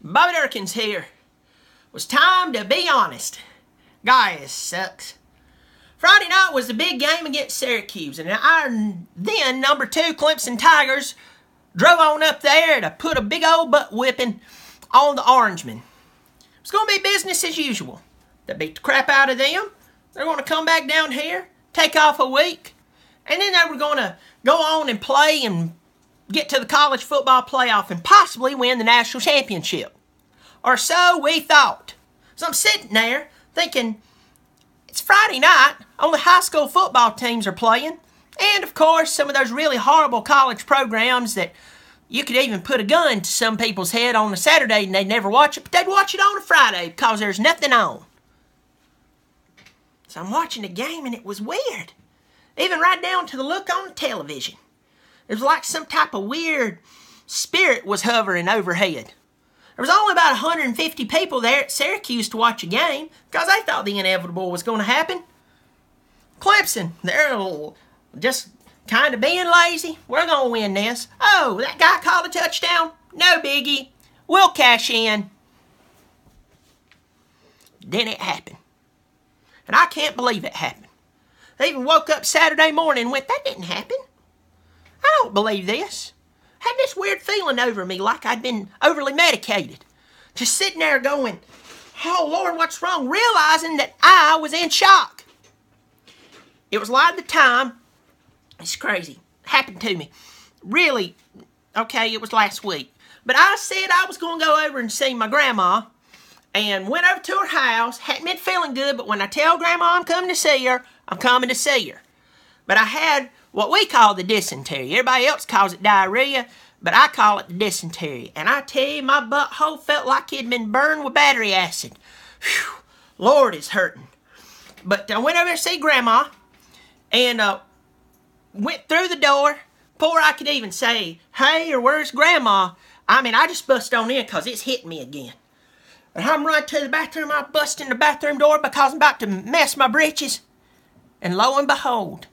Bobby Dirkens here. It was time to be honest. Guys, sucks. Friday night was the big game against Syracuse, and our then number 2 Clemson Tigers drove on up there to put a big old butt whipping on the Orangemen. It's going to be business as usual. They beat the crap out of them. They're going to come back down here, take off a week, and then they were going to go on and play and get to the college football playoff and possibly win the national championship. Or so we thought. So I'm sitting there thinking, it's Friday night, only high school football teams are playing, and of course some of those really horrible college programs that you could even put a gun to some people's head on a Saturday and they'd never watch it, but they'd watch it on a Friday because there's nothing on. So I'm watching the game and it was weird. Even right down to the look on the television. It was like some type of weird spirit was hovering overhead. There was only about 150 people there at Syracuse to watch a game because they thought the inevitable was going to happen. Clemson, they're just kind of being lazy. We're going to win this. Oh, that guy called a touchdown? No biggie. We'll cash in. Then it happened. And I can't believe it happened. I even woke up Saturday morning and went, that didn't happen. I don't believe this. I had this weird feeling over me like I'd been overly medicated. Just sitting there going, oh Lord, what's wrong? Realizing that I was in shock. It was like the time, it's crazy, happened to me. Really, okay, it was last week. But I said I was going to go over and see my grandma and went over to her house. Hadn't been feeling good, but when I tell grandma I'm coming to see her, I'm coming to see her. But I had what we call the dysentery. Everybody else calls it diarrhea, but I call it the dysentery. And I tell you, my butthole felt like it had been burned with battery acid. Whew, Lord, it's hurting. But I went over to see Grandma and went through the door before I could even say, hey, or where's Grandma? I mean, I just bust on in because it's hitting me again. And I'm right to the bathroom. I bust in the bathroom door because I'm about to mess my britches. And lo and behold,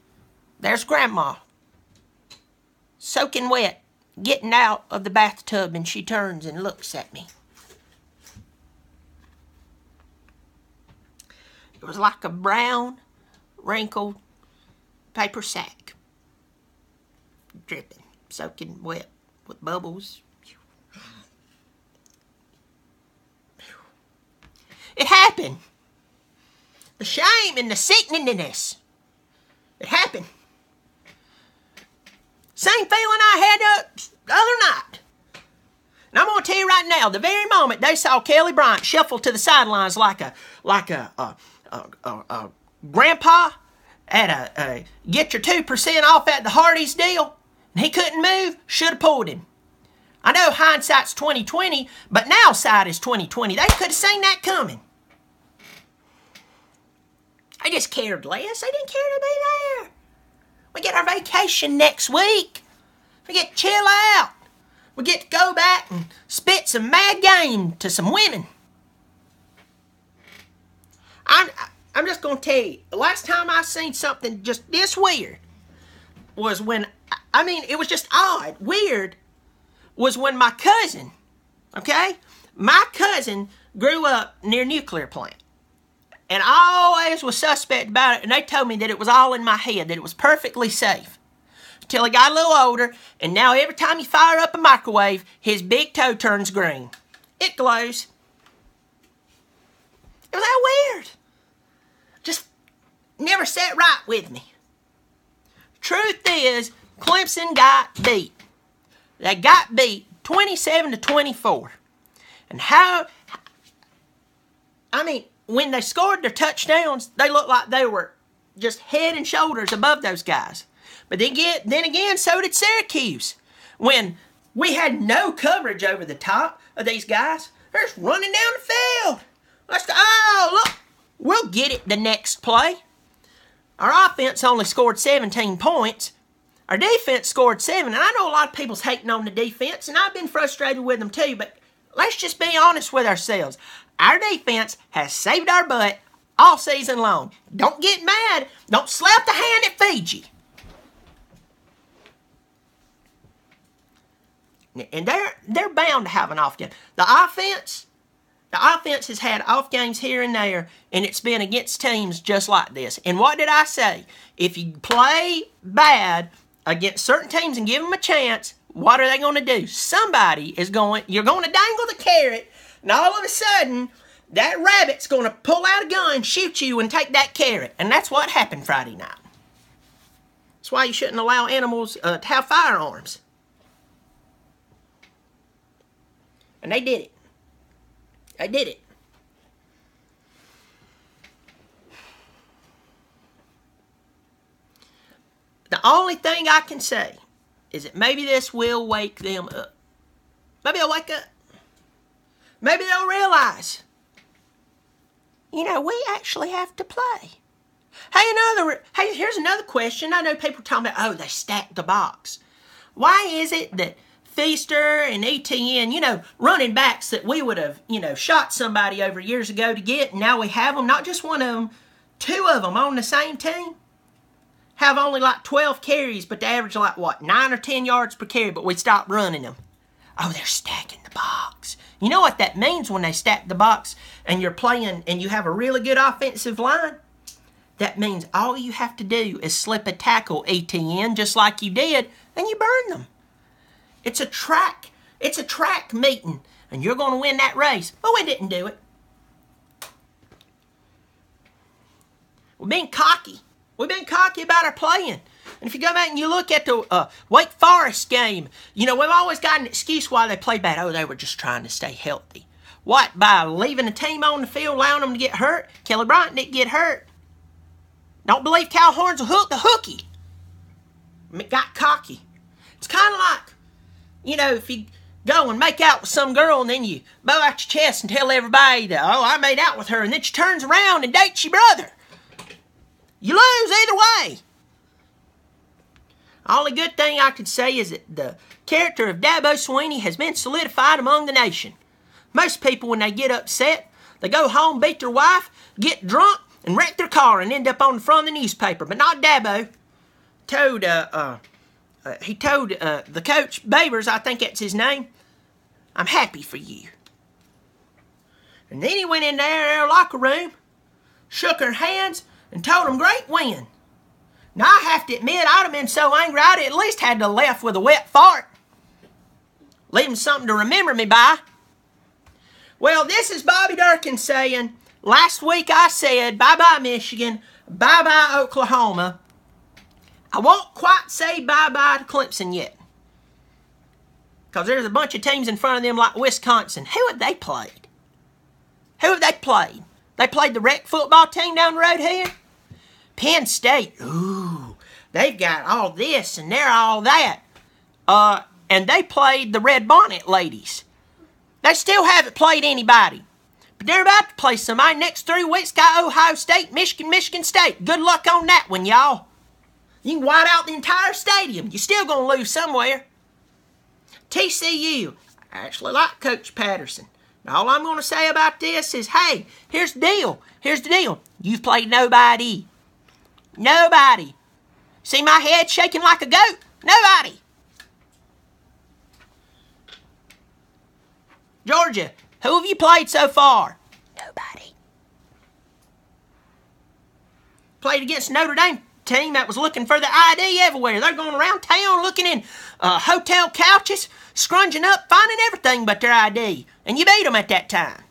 there's Grandma, soaking wet, getting out of the bathtub, and she turns and looks at me. It was like a brown, wrinkled paper sack, dripping, soaking wet with bubbles. It happened. The shame and the sickeningness. It happened. Same feeling I had the other night. And I'm going to tell you right now, the very moment they saw Kelly Bryant shuffle to the sidelines like a grandpa at a get your 2% off at the Hardee's deal, and he couldn't move, should have pulled him. I know hindsight's 20/20, but now sight is 20/20. They could have seen that coming. I just cared less. I didn't care to be there. We get our vacation next week. We get to chill out. We get to go back and spit some mad game to some women. I'm just going to tell you, the last time I seen something just this weird was when, I mean, it was just odd, weird, was when my cousin, okay? My cousin grew up near a nuclear plant. And I always was suspect about it, and they told me that it was all in my head, that it was perfectly safe. Until he got a little older, and now every time you fire up a microwave, his big toe turns green. It glows. It was that weird. Just never sat right with me. Truth is, Clemson got beat. They got beat 27-24. And when they scored their touchdowns, they looked like they were just head and shoulders above those guys. But then again, so did Syracuse. When we had no coverage over the top of these guys, they're just running down the field. Let's go. Oh, look. We'll get it the next play. Our offense only scored 17 points. Our defense scored 7. And I know a lot of people's hating on the defense, and I've been frustrated with them too, but let's just be honest with ourselves. Our defense has saved our butt all season long. Don't get mad. Don't slap the hand that feeds you. And they're bound to have an off game. The offense has had off games here and there, and it's been against teams just like this. And what did I say? If you play bad against certain teams and give them a chance, what are they going to do? You're going to dangle the carrot, and all of a sudden, that rabbit's going to pull out a gun, shoot you, and take that carrot. And that's what happened Friday night. That's why you shouldn't allow animals to have firearms. And they did it. They did it. The only thing I can say is that maybe this will wake them up. Maybe they'll wake up. Maybe they'll realize, we actually have to play. Hey, here's another question. I know people are talking about, they stacked the box. Why is it that Feaster and ETN, running backs that we would have, shot somebody over years ago to get, and now we have them, not just one of them, two of them on the same team, have only like 12 carries, but they average 9 or 10 yards per carry, but we stopped running them. Oh, they're stacking the box. You know what that means when they stack the box and you're playing and you have a really good offensive line? That means all you have to do is slip a tackle, ETN, just like you did, and you burn them. It's a track meeting, and you're going to win that race. But we didn't do it. We've been cocky. We've been cocky about our playing. And if you go back and you look at the Wake Forest game, we've always got an excuse why they played bad. Oh, they were just trying to stay healthy. What, by leaving a team on the field, allowing them to get hurt? Kelly Bryant didn't get hurt. Don't believe Cal Horn's a hookie. Got cocky. It's kind of like, if you go and make out with some girl and then you bow out your chest and tell everybody that, I made out with her, and then she turns around and dates your brother. You lose either way. The only good thing I could say is that the character of Dabo Swinney has been solidified among the nation. Most people, when they get upset, they go home, beat their wife, get drunk, and wreck their car and end up on the front of the newspaper. But not Dabo. He told the coach, Babers, I think that's his name, I'm happy for you. And then he went in their locker room, shook her hands, and told them, great win. Now, I have to admit, I'd have been so angry, I'd at least had to left with a wet fart. Leave them something to remember me by. Well, this is Bobby Dirkens saying, last week I said, bye-bye Michigan, bye-bye Oklahoma. I won't quite say bye-bye to Clemson yet. Because there's a bunch of teams in front of them like Wisconsin. Who have they played? Who have they played? They played the rec football team down the road here? Penn State. Ooh, they've got all this and they're all that. And they played the Red Bonnet ladies. They still haven't played anybody. But they're about to play somebody. Next 3 weeks got Ohio State, Michigan State. Good luck on that one, y'all. You can white out the entire stadium. You're still going to lose somewhere. TCU. I actually like Coach Patterson. Now, all I'm going to say about this is, hey, here's the deal. Here's the deal. You've played nobody. Nobody. See my head shaking like a goat? Nobody. Georgia, who have you played so far? Nobody. Played against Notre Dame team that was looking for the ID everywhere. They're going around town looking in hotel couches, scrunging up, finding everything but their ID. And you beat them at that time.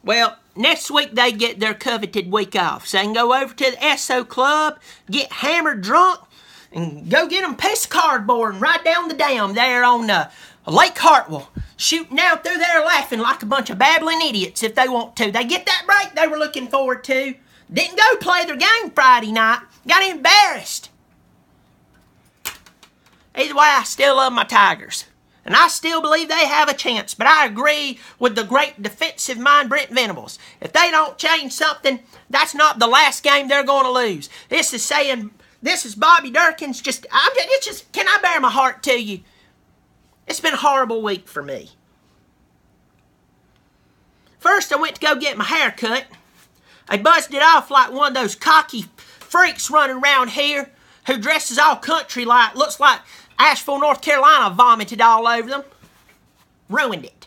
Well, next week they get their coveted week off. So they can go over to the SO Club, get hammered drunk, and go get them a piece of cardboard and ride down the dam there on Lake Hartwell, shooting out through there laughing like a bunch of babbling idiots if they want to. They get that break they were looking forward to. Didn't go play their game Friday night. Got embarrassed. Either way, I still love my Tigers. And I still believe they have a chance. But I agree with the great defensive mind, Brent Venables. If they don't change something, that's not the last game they're going to lose. This is Bobby Dirkens. Can I bare my heart to you? It's been a horrible week for me. First, I went to go get my hair cut. I buzzed it off like one of those cocky freaks running around here who dresses all country like, looks like Asheville, North Carolina vomited all over them. Ruined it.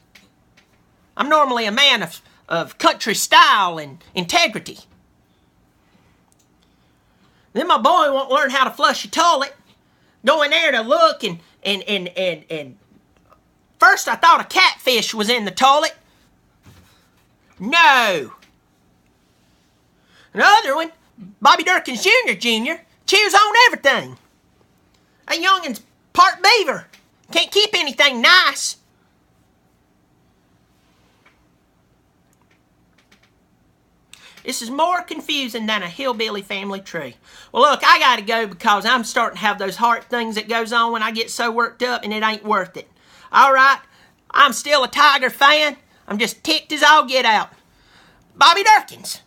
I'm normally a man of country style and integrity. Then my boy won't learn how to flush a toilet. Go in there to look and first I thought a catfish was in the toilet. No. Another one, Bobby Dirkens Jr. chews on everything. That youngin's part beaver. Can't keep anything nice. This is more confusing than a hillbilly family tree. Well, look, I got to go because I'm starting to have those heart things that goes on when I get so worked up, and it ain't worth it. All right, I'm still a Tiger fan. I'm just ticked as all get out. Bobby Dirkens.